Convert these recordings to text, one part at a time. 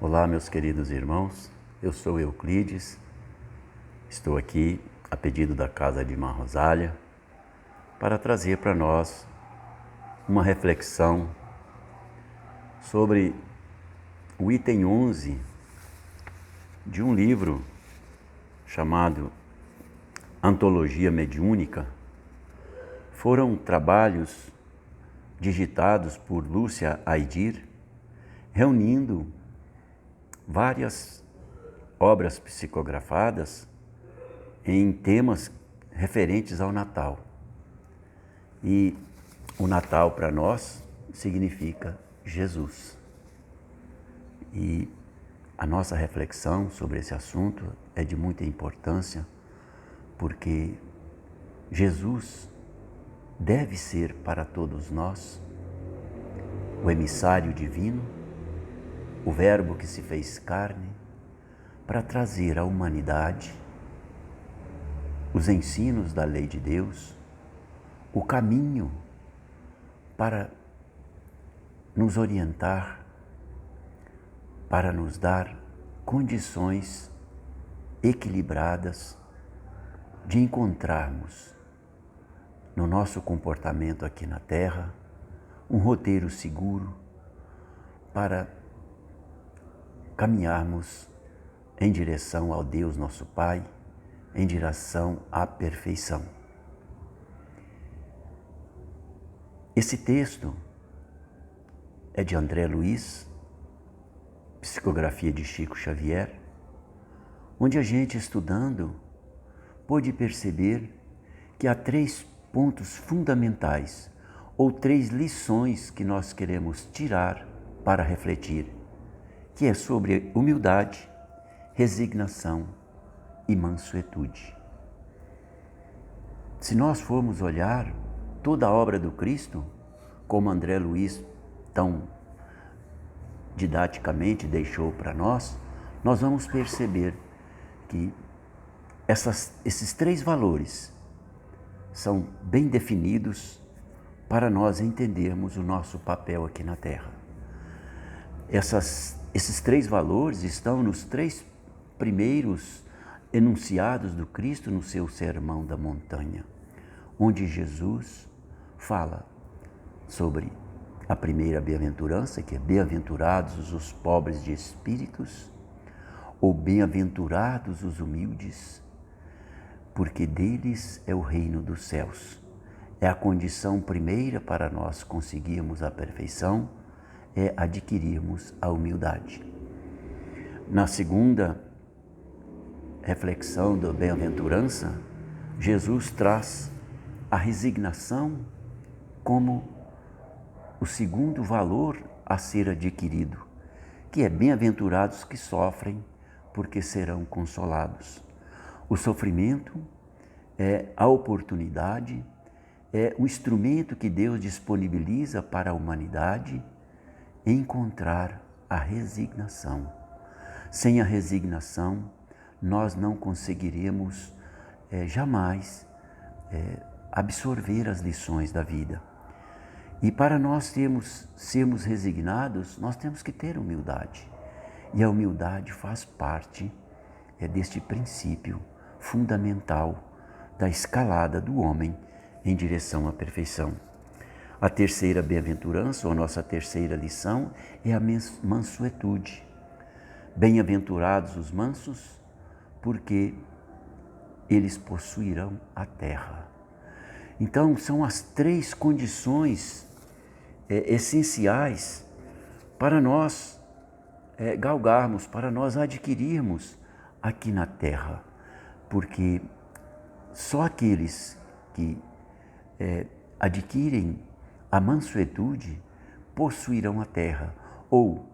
Olá, meus queridos irmãos, eu sou Euclides, estou aqui a pedido da Casa de Irmã Rosália para trazer para nós uma reflexão sobre o item 11 de um livro chamado Antologia Mediúnica. Foram trabalhos digitados por Lúcia Aidir, reunindo várias obras psicografadas em temas referentes ao Natal. E o Natal para nós significa Jesus. E a nossa reflexão sobre esse assunto é de muita importância, porque Jesus deve ser para todos nós o emissário divino, o Verbo que se fez carne, para trazer à humanidade os ensinos da lei de Deus, o caminho para nos orientar, para nos dar condições equilibradas de encontrarmos no nosso comportamento aqui na Terra um roteiro seguro para caminharmos em direção ao Deus nosso Pai, em direção à perfeição. Esse texto é de André Luiz, psicografia de Chico Xavier, onde a gente, estudando, pôde perceber que há 3 pontos fundamentais ou 3 lições que nós queremos tirar para refletir, que é sobre humildade, resignação e mansuetude. Se nós formos olhar toda a obra do Cristo, como André Luiz tão didaticamente deixou para nós, nós vamos perceber que esses 3 valores são bem definidos para nós entendermos o nosso papel aqui na Terra. Esses 3 valores estão nos 3 primeiros enunciados do Cristo no seu Sermão da Montanha, onde Jesus fala sobre a primeira bem-aventurança, que é bem-aventurados os pobres de espíritos, ou bem-aventurados os humildes, porque deles é o reino dos céus. É a condição primeira para nós conseguirmos a perfeição, é adquirirmos a humildade. Na segunda reflexão da bem-aventurança, Jesus traz a resignação como o segundo valor a ser adquirido, que é bem-aventurados que sofrem, porque serão consolados. O sofrimento é a oportunidade, é o instrumento que Deus disponibiliza para a humanidade encontrar a resignação. Sem a resignação, nós não conseguiremos jamais absorver as lições da vida. E para nós sermos resignados, nós temos que ter humildade. E a humildade faz parte deste princípio fundamental da escalada do homem em direção à perfeição. A terceira bem-aventurança, ou a nossa terceira lição, é a mansuetude. Bem-aventurados os mansos, porque eles possuirão a terra. Então, são as 3 condições essenciais para nós galgarmos, para nós adquirirmos aqui na terra, porque só aqueles que adquirem a mansuetude possuirão a terra, ou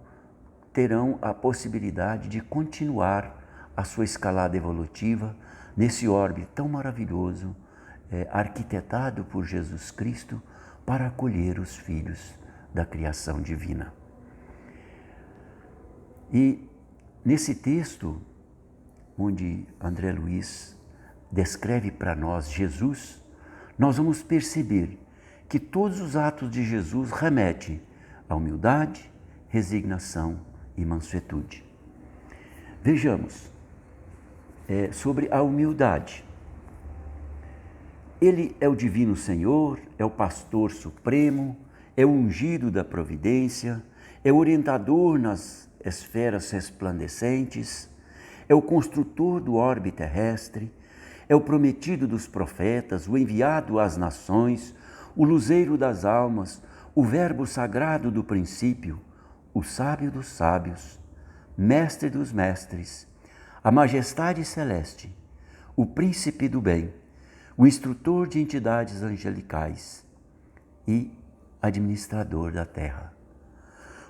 terão a possibilidade de continuar a sua escalada evolutiva nesse orbe tão maravilhoso, arquitetado por Jesus Cristo para acolher os filhos da criação divina. E nesse texto, onde André Luiz descreve para nós Jesus, nós vamos perceber que todos os atos de Jesus remetem à humildade, resignação e mansuetude. Vejamos sobre a humildade. Ele é o divino Senhor, é o pastor supremo, é o ungido da providência, é o orientador nas esferas resplandecentes, é o construtor do orbe terrestre, é o prometido dos profetas, o enviado às nações, o luzeiro das almas, o verbo sagrado do princípio, o sábio dos sábios, mestre dos mestres, a majestade celeste, o príncipe do bem, o instrutor de entidades angelicais e administrador da terra.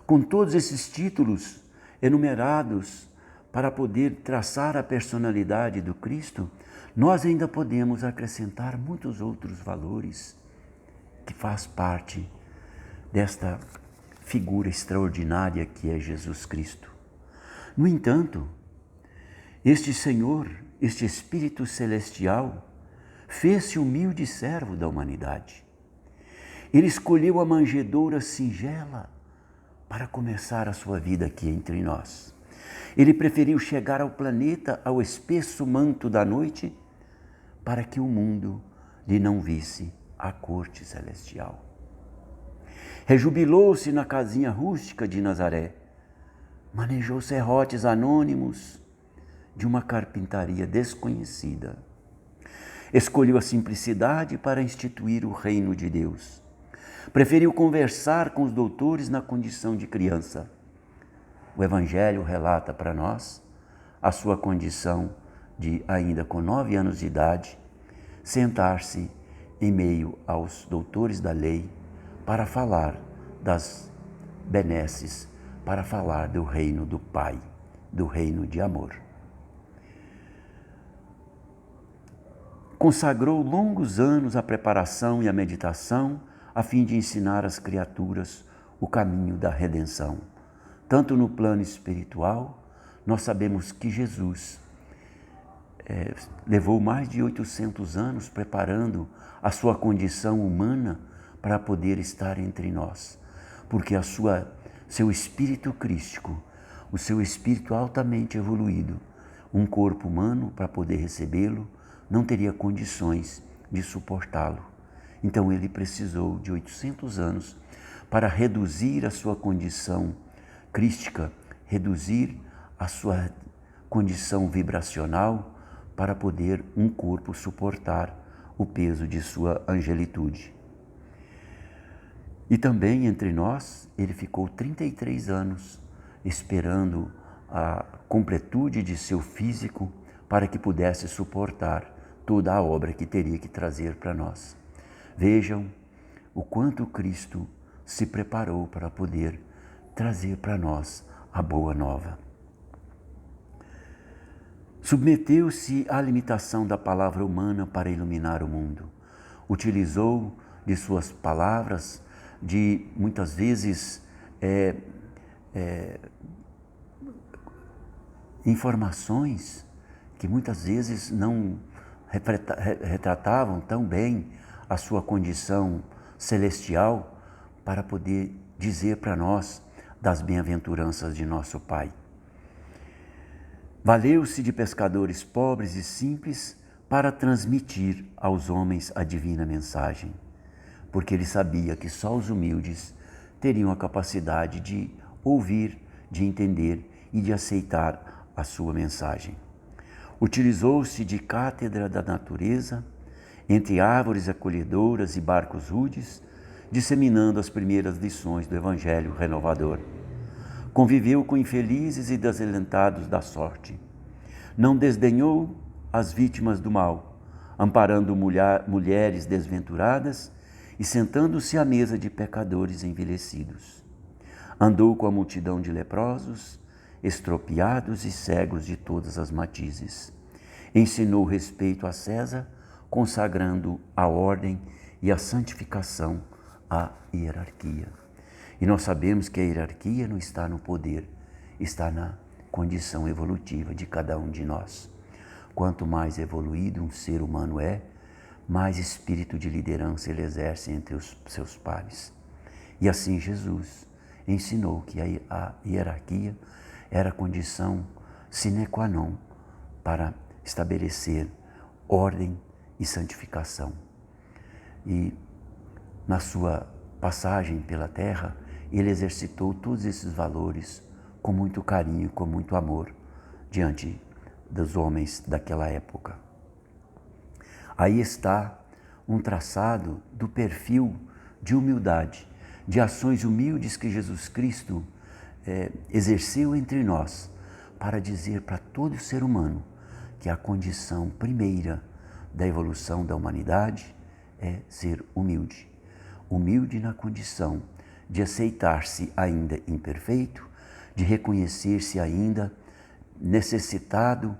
Com todos esses títulos enumerados para poder traçar a personalidade do Cristo, nós ainda podemos acrescentar muitos outros valores que faz parte desta figura extraordinária que é Jesus Cristo. No entanto, este Senhor, este Espírito Celestial, fez-se humilde servo da humanidade. Ele escolheu a manjedoura singela para começar a sua vida aqui entre nós. Ele preferiu chegar ao planeta, ao espesso manto da noite, para que o mundo lhe não visse a corte celestial. Rejubilou-se na casinha rústica de Nazaré, manejou serrotes anônimos de uma carpintaria desconhecida. Escolheu a simplicidade para instituir o reino de Deus. Preferiu conversar com os doutores na condição de criança. O Evangelho relata para nós a sua condição de, ainda com 9 anos de idade, sentar-se em meio aos doutores da lei para falar das benesses, para falar do reino do Pai, do reino de amor. Consagrou longos anos à preparação e à meditação a fim de ensinar às criaturas o caminho da redenção. Tanto no plano espiritual, nós sabemos que Jesus levou mais de 800 anos preparando a sua condição humana para poder estar entre nós, porque seu espírito crístico, o seu espírito altamente evoluído, um corpo humano para poder recebê-lo, não teria condições de suportá-lo. Então ele precisou de 800 anos para reduzir a sua condição crística, reduzir a sua condição vibracional para poder um corpo suportar o peso de sua angelitude. E também entre nós, ele ficou 33 anos esperando a completude de seu físico para que pudesse suportar toda a obra que teria que trazer para nós. Vejam o quanto Cristo se preparou para poder trazer para nós a boa nova. Submeteu-se à limitação da palavra humana para iluminar o mundo. Utilizou de suas palavras, de muitas vezes informações que muitas vezes não retratavam tão bem a sua condição celestial para poder dizer para nós das bem-aventuranças de nosso Pai. Valeu-se de pescadores pobres e simples para transmitir aos homens a divina mensagem, porque ele sabia que só os humildes teriam a capacidade de ouvir, de entender e de aceitar a sua mensagem. Utilizou-se de cátedra da natureza, entre árvores acolhedoras e barcos rudes, disseminando as primeiras lições do Evangelho renovador. Conviveu com infelizes e desalentados da sorte. Não desdenhou as vítimas do mal, amparando mulheres desventuradas e sentando-se à mesa de pecadores envelhecidos. Andou com a multidão de leprosos, estropiados e cegos de todas as matizes. Ensinou respeito a César, consagrando a ordem e a santificação à hierarquia. E nós sabemos que a hierarquia não está no poder, está na condição evolutiva de cada um de nós. Quanto mais evoluído um ser humano é, mais espírito de liderança ele exerce entre os seus pares. E assim Jesus, ensinou que a hierarquia era a condição sine qua non para estabelecer ordem e santificação. E na sua passagem pela terra, ele exercitou todos esses valores com muito carinho, com muito amor, diante dos homens daquela época. Aí está um traçado do perfil de humildade, de ações humildes que Jesus Cristo exerceu entre nós, para dizer para todo ser humano que a condição primeira da evolução da humanidade é ser humilde. Humilde na condição de aceitar-se ainda imperfeito, de reconhecer-se ainda necessitado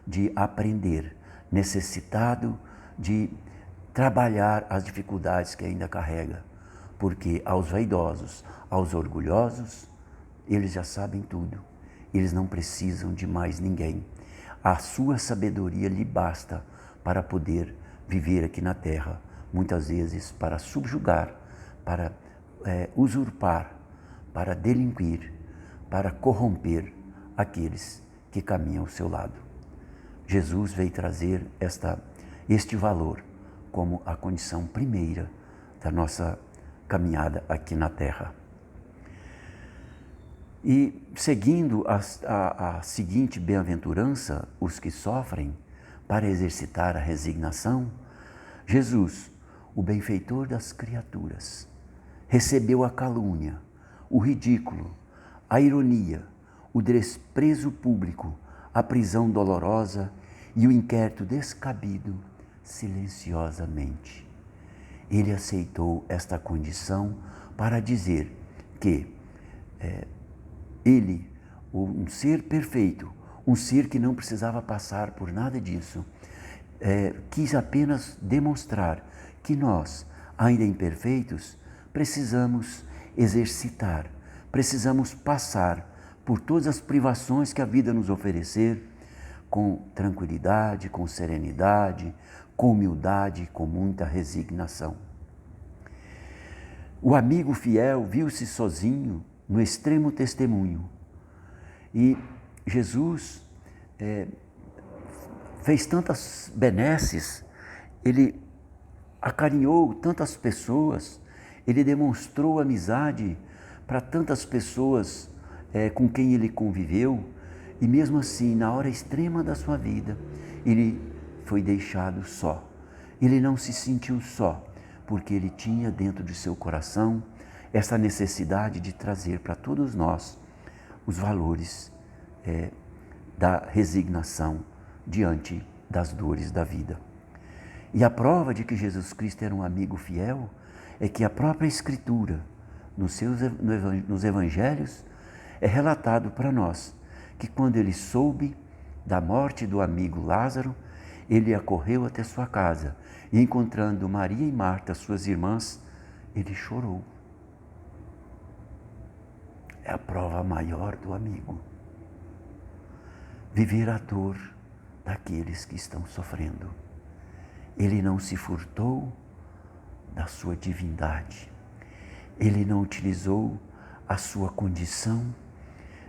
de aprender, necessitado de trabalhar as dificuldades que ainda carrega. Porque aos vaidosos, aos orgulhosos, eles já sabem tudo. Eles não precisam de mais ninguém. A sua sabedoria lhe basta para poder viver aqui na terra, muitas vezes para subjugar, para usurpar, para delinquir, para corromper aqueles que caminham ao seu lado. Jesus veio trazer este valor como a condição primeira da nossa caminhada aqui na terra. E seguindo a seguinte bem-aventurança, os que sofrem, para exercitar a resignação, Jesus, o benfeitor das criaturas, recebeu a calúnia, o ridículo, a ironia, o desprezo público, a prisão dolorosa e o inquérito descabido silenciosamente. Ele aceitou esta condição para dizer que ele, um ser perfeito, um ser que não precisava passar por nada disso, quis apenas demonstrar que nós, ainda imperfeitos, precisamos exercitar, precisamos passar por todas as privações que a vida nos oferecer, com tranquilidade, com serenidade, com humildade, com muita resignação. O amigo fiel viu-se sozinho no extremo testemunho e Jesus fez tantas benesses, ele acarinhou tantas pessoas, ele demonstrou amizade para tantas pessoas com quem ele conviveu, e mesmo assim, na hora extrema da sua vida, ele foi deixado só. Ele não se sentiu só, porque ele tinha dentro de seu coração essa necessidade de trazer para todos nós os valores da resignação diante das dores da vida. E a prova de que Jesus Cristo era um amigo fiel é que a própria Escritura, nos Evangelhos, é relatado para nós que quando ele soube da morte do amigo Lázaro, ele acorreu até sua casa e, encontrando Maria e Marta, suas irmãs, ele chorou. É a prova maior do amigo. Viver a dor daqueles que estão sofrendo. Ele não se furtou da sua divindade. Ele não utilizou a sua condição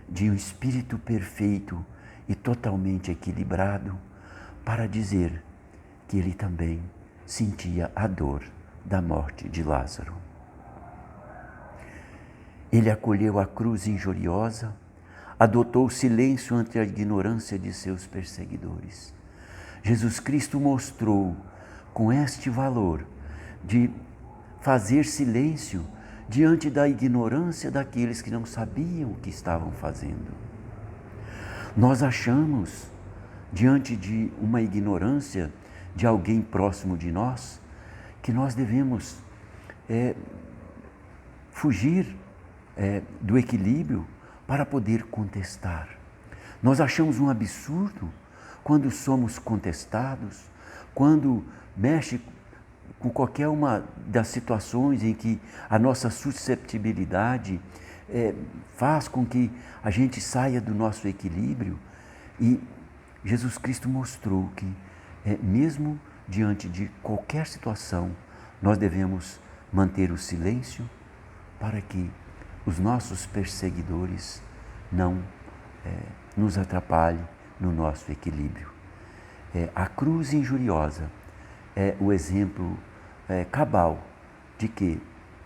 de um espírito perfeito e totalmente equilibrado para dizer que ele também sentia a dor da morte de Lázaro. Ele acolheu a cruz injuriosa, adotou o silêncio ante a ignorância de seus perseguidores. Jesus Cristo mostrou com este valor de fazer silêncio diante da ignorância daqueles que não sabiam o que estavam fazendo. Nós achamos, diante de uma ignorância de alguém próximo de nós, que nós devemos fugir do equilíbrio para poder contestar. Nós achamos um absurdo quando somos contestados, quando mexe com qualquer uma das situações em que a nossa susceptibilidade faz com que a gente saia do nosso equilíbrio. E Jesus Cristo mostrou que, mesmo diante de qualquer situação, nós devemos manter o silêncio para que os nossos perseguidores não nos atrapalhem no nosso equilíbrio. A cruz injuriosa é o exemplo cabal de que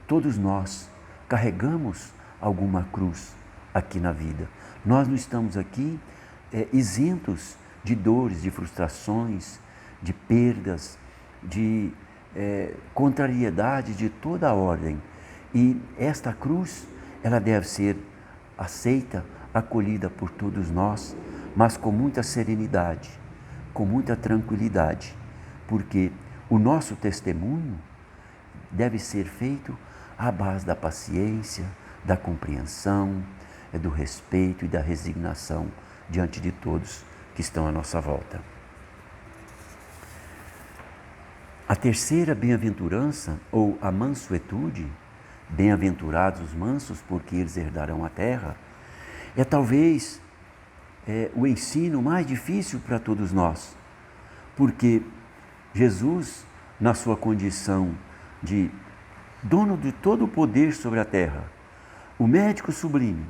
todos nós carregamos alguma cruz aqui na vida. Nós não estamos aqui isentos de dores, de frustrações, de perdas, de contrariedade de toda a ordem. E esta cruz, ela deve ser aceita, acolhida por todos nós, mas com muita serenidade, com muita tranquilidade, porque o nosso testemunho deve ser feito à base da paciência, da compreensão, do respeito e da resignação diante de todos que estão à nossa volta. A terceira bem-aventurança, ou a mansuetude, bem-aventurados os mansos, porque eles herdarão a terra, é talvez o ensino mais difícil para todos nós, porque Jesus, na sua condição de dono de todo o poder sobre a terra, o médico sublime,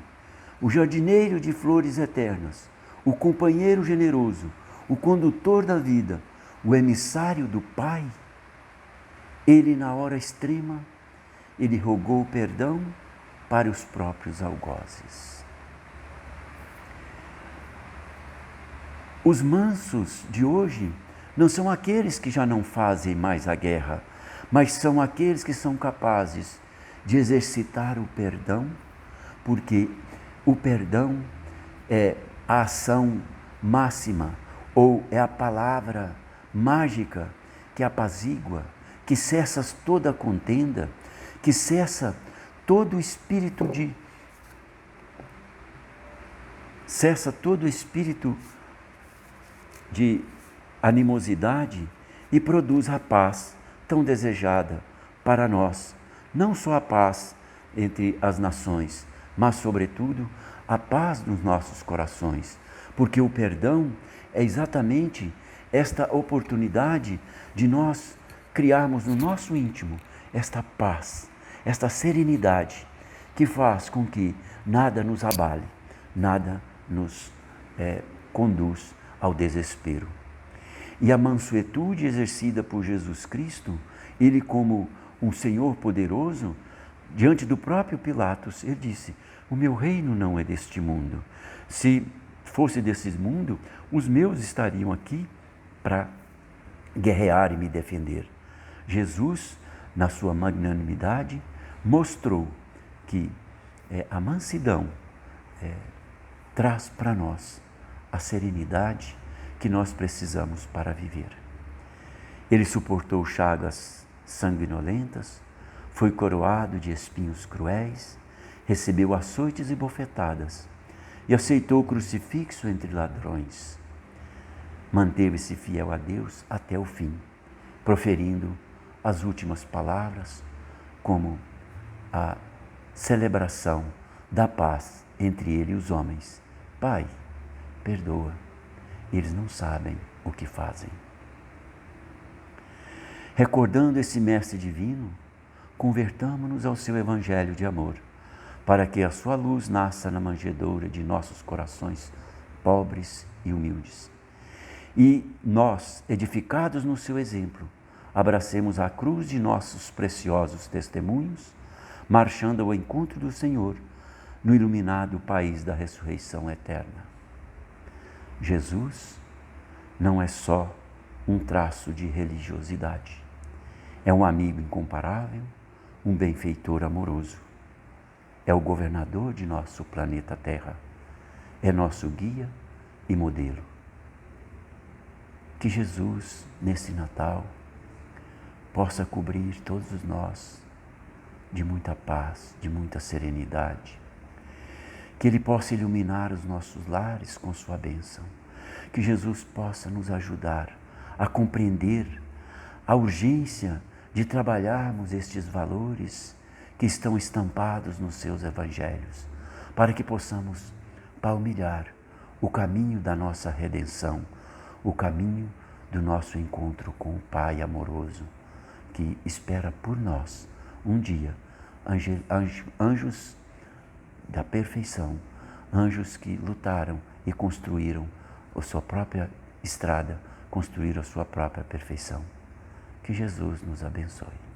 o jardineiro de flores eternas, o companheiro generoso, o condutor da vida, o emissário do Pai, ele na hora extrema, ele rogou perdão para os próprios algozes. Os mansos de hoje não são aqueles que já não fazem mais a guerra, mas são aqueles que são capazes de exercitar o perdão, porque o perdão é a ação máxima, ou é a palavra mágica que apazigua, que cessa toda a contenda, que cessa todo o espírito de animosidade e produz a paz tão desejada para nós. Não só a paz entre as nações, mas, sobretudo, a paz nos nossos corações. Porque o perdão é exatamente esta oportunidade de nós criarmos no nosso íntimo esta paz, esta serenidade, que faz com que nada nos abale, nada nos conduz ao desespero. E a mansuetude exercida por Jesus Cristo, ele como um Senhor poderoso, diante do próprio Pilatos, ele disse: o meu reino não é deste mundo. Se fosse desse mundo, os meus estariam aqui para guerrear e me defender. Jesus, na sua magnanimidade, mostrou que a mansidão traz para nós a serenidade que nós precisamos para viver. Ele suportou chagas sanguinolentas, foi coroado de espinhos cruéis, recebeu açoites e bofetadas e aceitou o crucifixo entre ladrões. Manteve-se fiel a Deus até o fim, proferindo as últimas palavras como a celebração da paz entre ele e os homens. Pai, perdoa, eles não sabem o que fazem. Recordando esse mestre divino, convertamo-nos ao seu evangelho de amor, para que a sua luz nasça na manjedoura de nossos corações pobres e humildes. E nós, edificados no seu exemplo, abracemos a cruz de nossos preciosos testemunhos, marchando ao encontro do Senhor no iluminado país da ressurreição eterna. Jesus não é só um traço de religiosidade, é um amigo incomparável, um benfeitor amoroso, é o governador de nosso planeta Terra, é nosso guia e modelo. Que Jesus, nesse Natal, possa cobrir todos nós de muita paz, de muita serenidade. Que Ele possa iluminar os nossos lares com sua bênção. Que Jesus possa nos ajudar a compreender a urgência de trabalharmos estes valores que estão estampados nos seus evangelhos, para que possamos palmilhar o caminho da nossa redenção, o caminho do nosso encontro com o Pai amoroso, que espera por nós um dia anjos da perfeição, anjos que lutaram e construíram a sua própria estrada, construíram a sua própria perfeição. Que Jesus nos abençoe.